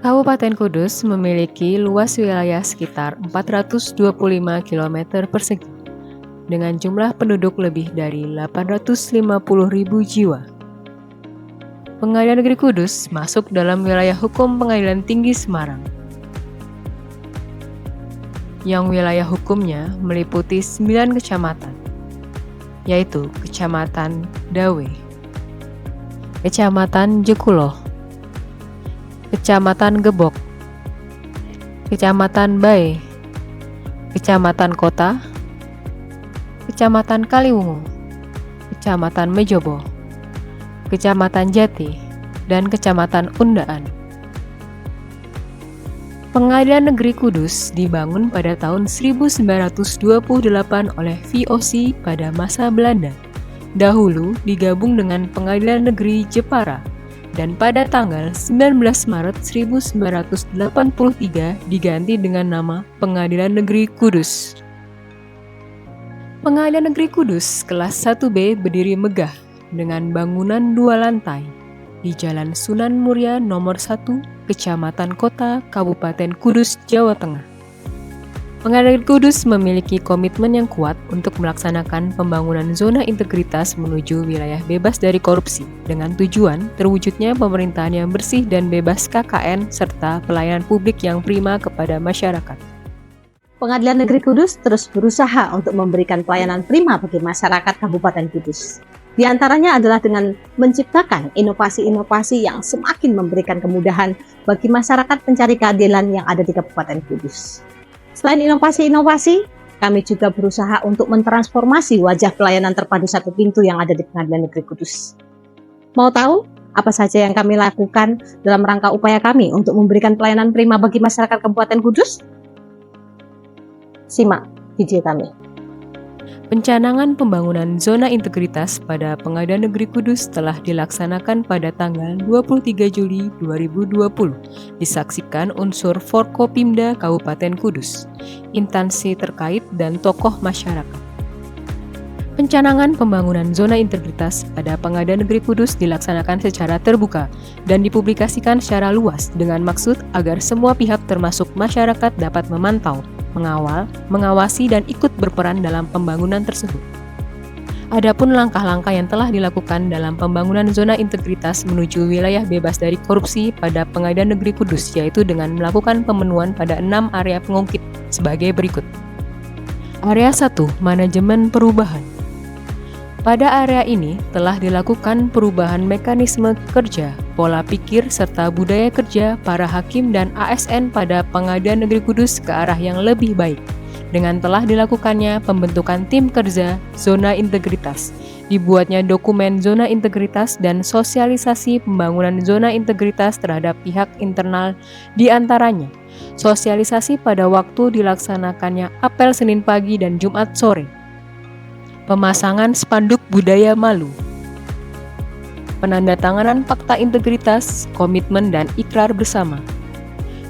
Kabupaten Kudus memiliki luas wilayah sekitar 425 km persegi, dengan jumlah penduduk lebih dari 850.000 jiwa. Pengadilan Negeri Kudus masuk dalam wilayah hukum Pengadilan Tinggi Semarang, yang wilayah hukumnya meliputi 9 kecamatan, yaitu Kecamatan Dawe, Kecamatan Jekuloh, Kecamatan Gebok, Kecamatan Bae, Kecamatan Kota, Kecamatan Kaliwungu, Kecamatan Mejobo, Kecamatan Jati, dan Kecamatan Undaan. Pengadilan Negeri Kudus dibangun pada tahun 1928 oleh VOC pada masa Belanda. Dahulu digabung dengan Pengadilan Negeri Jepara, dan pada tanggal 19 Maret 1983 diganti dengan nama Pengadilan Negeri Kudus. Pengadilan Negeri Kudus kelas 1B berdiri megah dengan bangunan 2 lantai di Jalan Sunan Muria nomor 1, Kecamatan Kota, Kabupaten Kudus, Jawa Tengah. Pengadilan Negeri Kudus memiliki komitmen yang kuat untuk melaksanakan pembangunan zona integritas menuju wilayah bebas dari korupsi dengan tujuan terwujudnya pemerintahan yang bersih dan bebas KKN serta pelayanan publik yang prima kepada masyarakat. Pengadilan Negeri Kudus terus berusaha untuk memberikan pelayanan prima bagi masyarakat Kabupaten Kudus. Di antaranya adalah dengan menciptakan inovasi-inovasi yang semakin memberikan kemudahan bagi masyarakat pencari keadilan yang ada di Kabupaten Kudus. Selain inovasi-inovasi, kami juga berusaha untuk mentransformasi wajah pelayanan terpadu satu pintu yang ada di Pengadilan Negeri Kudus. Mau tahu apa saja yang kami lakukan dalam rangka upaya kami untuk memberikan pelayanan prima bagi masyarakat Kabupaten Kudus? Simak video kami. Pencanangan pembangunan zona integritas pada Pengadilan Negeri Kudus telah dilaksanakan pada tanggal 23 Juli 2020. Disaksikan unsur Forkopimda Kabupaten Kudus, instansi terkait dan tokoh masyarakat. Pencanangan pembangunan zona integritas pada Pengadilan Negeri Kudus dilaksanakan secara terbuka dan dipublikasikan secara luas dengan maksud agar semua pihak termasuk masyarakat dapat memantau, mengawal, mengawasi, dan ikut berperan dalam pembangunan tersebut. Adapun langkah-langkah yang telah dilakukan dalam pembangunan zona integritas menuju wilayah bebas dari korupsi pada Pengadilan Negeri Kudus, yaitu dengan melakukan pemenuhan pada 6 area pengungkit sebagai berikut. Area 1, manajemen perubahan. Pada area ini telah dilakukan perubahan mekanisme kerja, pola pikir, serta budaya kerja para hakim dan ASN pada Pengadilan Negeri Kudus ke arah yang lebih baik, dengan telah dilakukannya pembentukan tim kerja zona integritas, dibuatnya dokumen zona integritas dan sosialisasi pembangunan zona integritas terhadap pihak internal, diantaranya sosialisasi pada waktu dilaksanakannya apel Senin pagi dan Jumat sore, pemasangan spanduk budaya malu, penandatanganan fakta integritas, komitmen, dan ikrar bersama.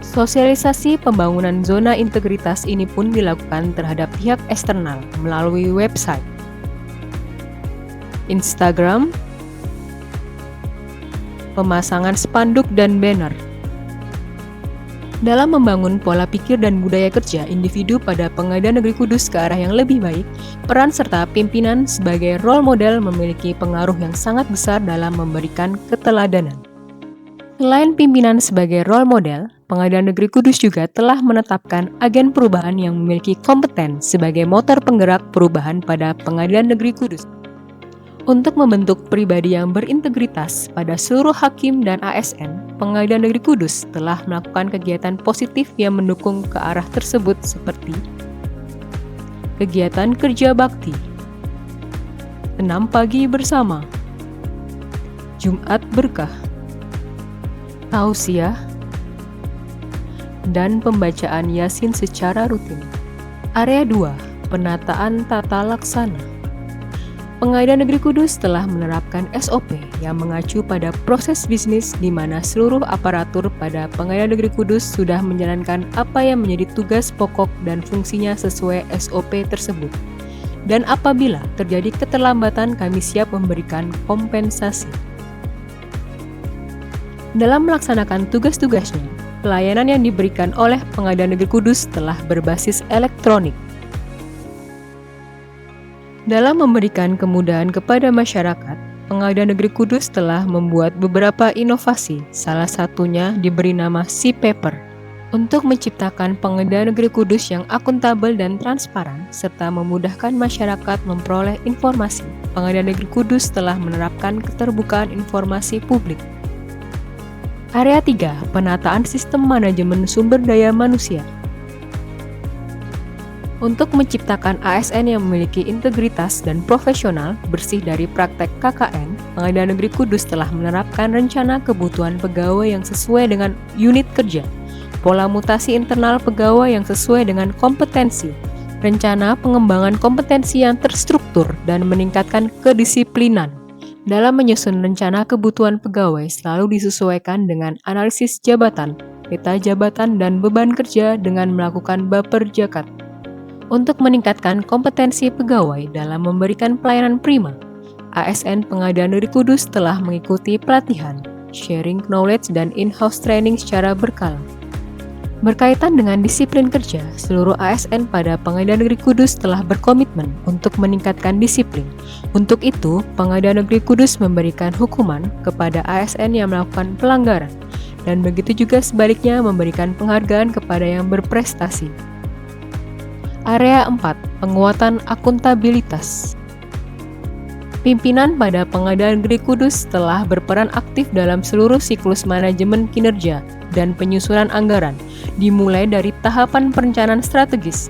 Sosialisasi pembangunan zona integritas ini pun dilakukan terhadap pihak eksternal melalui website, Instagram, pemasangan spanduk dan banner. Dalam membangun pola pikir dan budaya kerja individu pada Pengadilan Negeri Kudus ke arah yang lebih baik, peran serta pimpinan sebagai role model memiliki pengaruh yang sangat besar dalam memberikan keteladanan. Selain pimpinan sebagai role model, Pengadilan Negeri Kudus juga telah menetapkan agen perubahan yang memiliki kompeten sebagai motor penggerak perubahan pada Pengadilan Negeri Kudus. Untuk membentuk pribadi yang berintegritas pada seluruh hakim dan ASN, Pengadilan Negeri Kudus telah melakukan kegiatan positif yang mendukung ke arah tersebut seperti kegiatan kerja bakti, senam pagi bersama, Jumat berkah, tausiah, dan pembacaan Yasin secara rutin. Area 2, penataan tata laksana. Pengadilan Negeri Kudus telah menerapkan SOP yang mengacu pada proses bisnis di mana seluruh aparatur pada Pengadilan Negeri Kudus sudah menjalankan apa yang menjadi tugas pokok dan fungsinya sesuai SOP tersebut. Dan apabila terjadi keterlambatan, kami siap memberikan kompensasi. Dalam melaksanakan tugas-tugasnya, pelayanan yang diberikan oleh Pengadilan Negeri Kudus telah berbasis elektronik. Dalam memberikan kemudahan kepada masyarakat, Pengadilan Negeri Kudus telah membuat beberapa inovasi, salah satunya diberi nama C-Paper, untuk menciptakan Pengadilan Negeri Kudus yang akuntabel dan transparan, serta memudahkan masyarakat memperoleh informasi. Pengadilan Negeri Kudus telah menerapkan keterbukaan informasi publik. Area 3, penataan sistem manajemen sumber daya manusia. Untuk menciptakan ASN yang memiliki integritas dan profesional, bersih dari praktek KKN, Pengadilan Negeri Kudus telah menerapkan rencana kebutuhan pegawai yang sesuai dengan unit kerja, pola mutasi internal pegawai yang sesuai dengan kompetensi, rencana pengembangan kompetensi yang terstruktur, dan meningkatkan kedisiplinan. Dalam menyusun rencana kebutuhan pegawai selalu disesuaikan dengan analisis jabatan, peta jabatan, dan beban kerja dengan melakukan baper jakat. Untuk meningkatkan kompetensi pegawai dalam memberikan pelayanan prima, ASN Pengadilan Negeri Kudus telah mengikuti pelatihan, sharing knowledge, dan in-house training secara berkala. Berkaitan dengan disiplin kerja, seluruh ASN pada Pengadilan Negeri Kudus telah berkomitmen untuk meningkatkan disiplin. Untuk itu, Pengadilan Negeri Kudus memberikan hukuman kepada ASN yang melakukan pelanggaran, dan begitu juga sebaliknya memberikan penghargaan kepada yang berprestasi. Area 4, penguatan akuntabilitas. Pimpinan pada Pengadilan Negeri Kudus telah berperan aktif dalam seluruh siklus manajemen kinerja dan penyusunan anggaran, dimulai dari tahapan perencanaan strategis.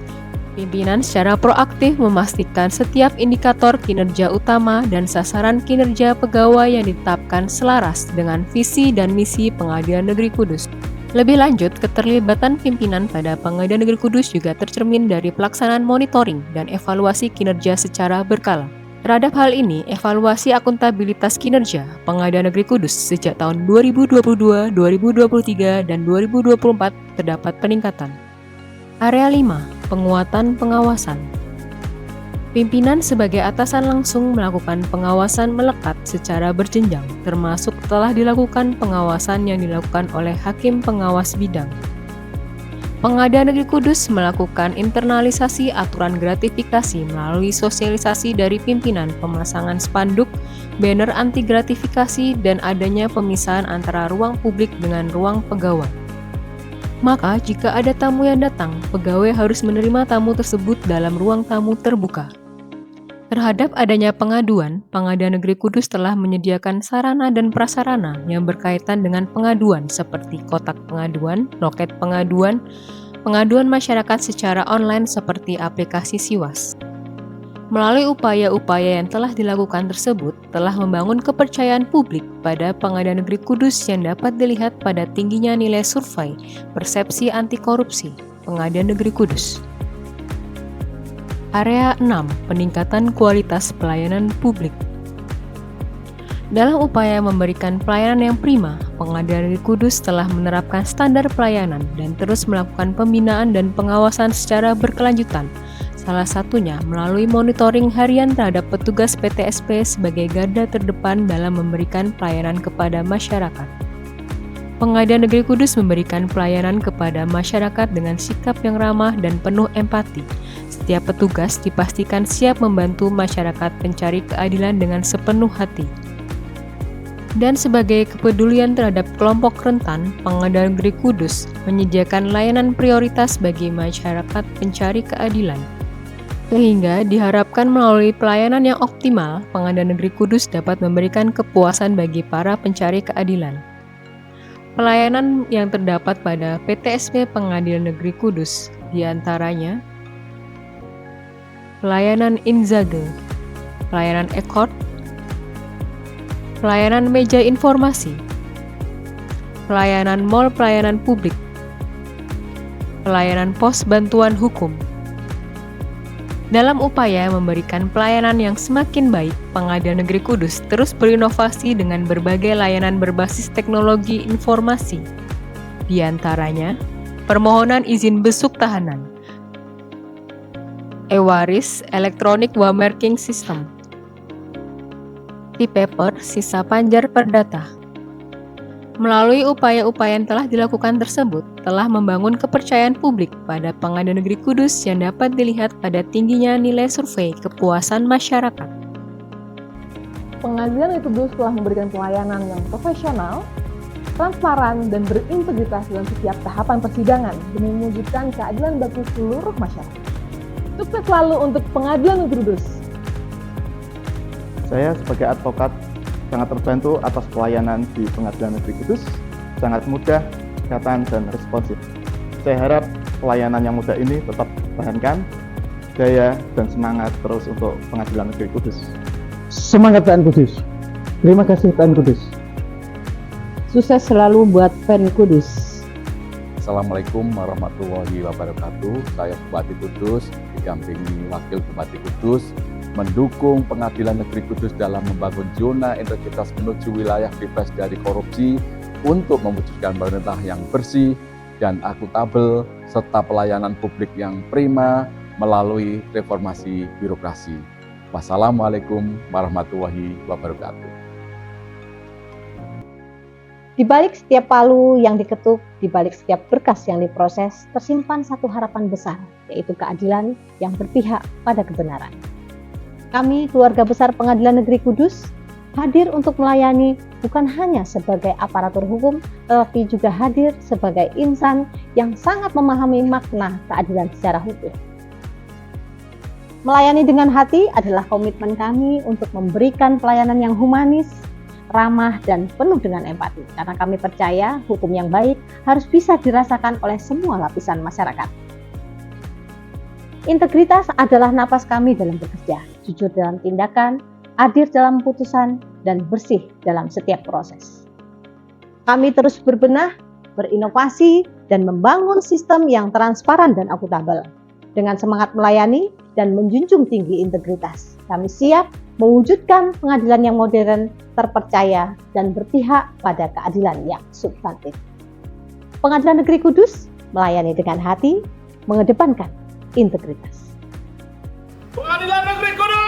Pimpinan secara proaktif memastikan setiap indikator kinerja utama dan sasaran kinerja pegawai yang ditetapkan selaras dengan visi dan misi Pengadilan Negeri Kudus. Lebih lanjut, keterlibatan pimpinan pada Pengadilan Negeri Kudus juga tercermin dari pelaksanaan monitoring dan evaluasi kinerja secara berkala. Terhadap hal ini, evaluasi akuntabilitas kinerja Pengadilan Negeri Kudus sejak tahun 2022, 2023, dan 2024 terdapat peningkatan. Area 5, penguatan pengawasan. Pimpinan sebagai atasan langsung melakukan pengawasan melekat secara berjenjang, termasuk telah dilakukan pengawasan yang dilakukan oleh Hakim Pengawas Bidang. Pengadilan Negeri Kudus melakukan internalisasi aturan gratifikasi melalui sosialisasi dari pimpinan, pemasangan spanduk, banner anti gratifikasi, dan adanya pemisahan antara ruang publik dengan ruang pegawai. Maka, jika ada tamu yang datang, pegawai harus menerima tamu tersebut dalam ruang tamu terbuka. Terhadap adanya pengaduan, Pengadilan Negeri Kudus telah menyediakan sarana dan prasarana yang berkaitan dengan pengaduan seperti kotak pengaduan, loket pengaduan, pengaduan masyarakat secara online seperti aplikasi Siwas. Melalui upaya-upaya yang telah dilakukan tersebut, telah membangun kepercayaan publik pada Pengadilan Negeri Kudus yang dapat dilihat pada tingginya nilai survei persepsi anti korupsi Pengadilan Negeri Kudus. Area 6, peningkatan kualitas pelayanan publik. Dalam upaya memberikan pelayanan yang prima, Pengadilan Negeri Kudus telah menerapkan standar pelayanan dan terus melakukan pembinaan dan pengawasan secara berkelanjutan, salah satunya melalui monitoring harian terhadap petugas PTSP sebagai garda terdepan dalam memberikan pelayanan kepada masyarakat. Pengadilan Negeri Kudus memberikan pelayanan kepada masyarakat dengan sikap yang ramah dan penuh empati. Setiap petugas dipastikan siap membantu masyarakat mencari keadilan dengan sepenuh hati. Dan sebagai kepedulian terhadap kelompok rentan, Pengadilan Negeri Kudus menyediakan layanan prioritas bagi masyarakat pencari keadilan. Sehingga diharapkan melalui pelayanan yang optimal, Pengadilan Negeri Kudus dapat memberikan kepuasan bagi para pencari keadilan. Pelayanan yang terdapat pada PTSP Pengadilan Negeri Kudus diantaranya pelayanan Inzage, pelayanan Ekord, pelayanan meja informasi, pelayanan mall pelayanan publik, pelayanan pos bantuan hukum. Dalam upaya memberikan pelayanan yang semakin baik, Pengadilan Negeri Kudus terus berinovasi dengan berbagai layanan berbasis teknologi informasi. Di antaranya, permohonan izin besuk tahanan, e-waris Electronic Wamarking System, C-Paper sisa panjar perdata, Melalui upaya-upaya yang telah dilakukan tersebut, telah membangun kepercayaan publik pada Pengadilan Negeri Kudus yang dapat dilihat pada tingginya nilai survei kepuasan masyarakat. Pengadilan Negeri Kudus telah memberikan pelayanan yang profesional, transparan, dan berintegritas dalam setiap tahapan persidangan demi mewujudkan keadilan bagi seluruh masyarakat. Sukses selalu untuk Pengadilan Negeri Kudus. Saya sebagai advokat sangat terbantu atas pelayanan di Pengadilan Negeri Kudus, sangat mudah, kelihatan, dan responsif. Saya harap pelayanan yang mudah ini tetap dipertahankan, daya dan semangat terus untuk Pengadilan Negeri Kudus. Semangat PN Kudus. Terima kasih PN Kudus. Sukses selalu buat PN Kudus. Assalamualaikum warahmatullahi wabarakatuh. Saya Bupati Kudus, didampingi Wakil Bupati Kudus, mendukung Pengadilan Negeri Kudus dalam membangun zona integritas menuju wilayah bebas dari korupsi untuk mewujudkan pemerintah yang bersih dan akuntabel serta pelayanan publik yang prima melalui reformasi birokrasi. Wassalamualaikum warahmatullahi wabarakatuh. Di balik setiap palu yang diketuk, di balik setiap berkas yang diproses, tersimpan satu harapan besar, yaitu keadilan yang berpihak pada kebenaran. Kami, keluarga besar Pengadilan Negeri Kudus, hadir untuk melayani bukan hanya sebagai aparatur hukum, tetapi juga hadir sebagai insan yang sangat memahami makna keadilan secara hukum. Melayani dengan hati adalah komitmen kami untuk memberikan pelayanan yang humanis, ramah, dan penuh dengan empati. Karena kami percaya hukum yang baik harus bisa dirasakan oleh semua lapisan masyarakat. Integritas adalah napas kami dalam bekerja, jujur dalam tindakan, adil dalam putusan, dan bersih dalam setiap proses. Kami terus berbenah, berinovasi, dan membangun sistem yang transparan dan akuntabel. Dengan semangat melayani dan menjunjung tinggi integritas, kami siap mewujudkan pengadilan yang modern, terpercaya, dan berpihak pada keadilan yang substantif. Pengadilan Negeri Kudus melayani dengan hati, mengedepankan integritas. Pengadilan Negeri Kudus!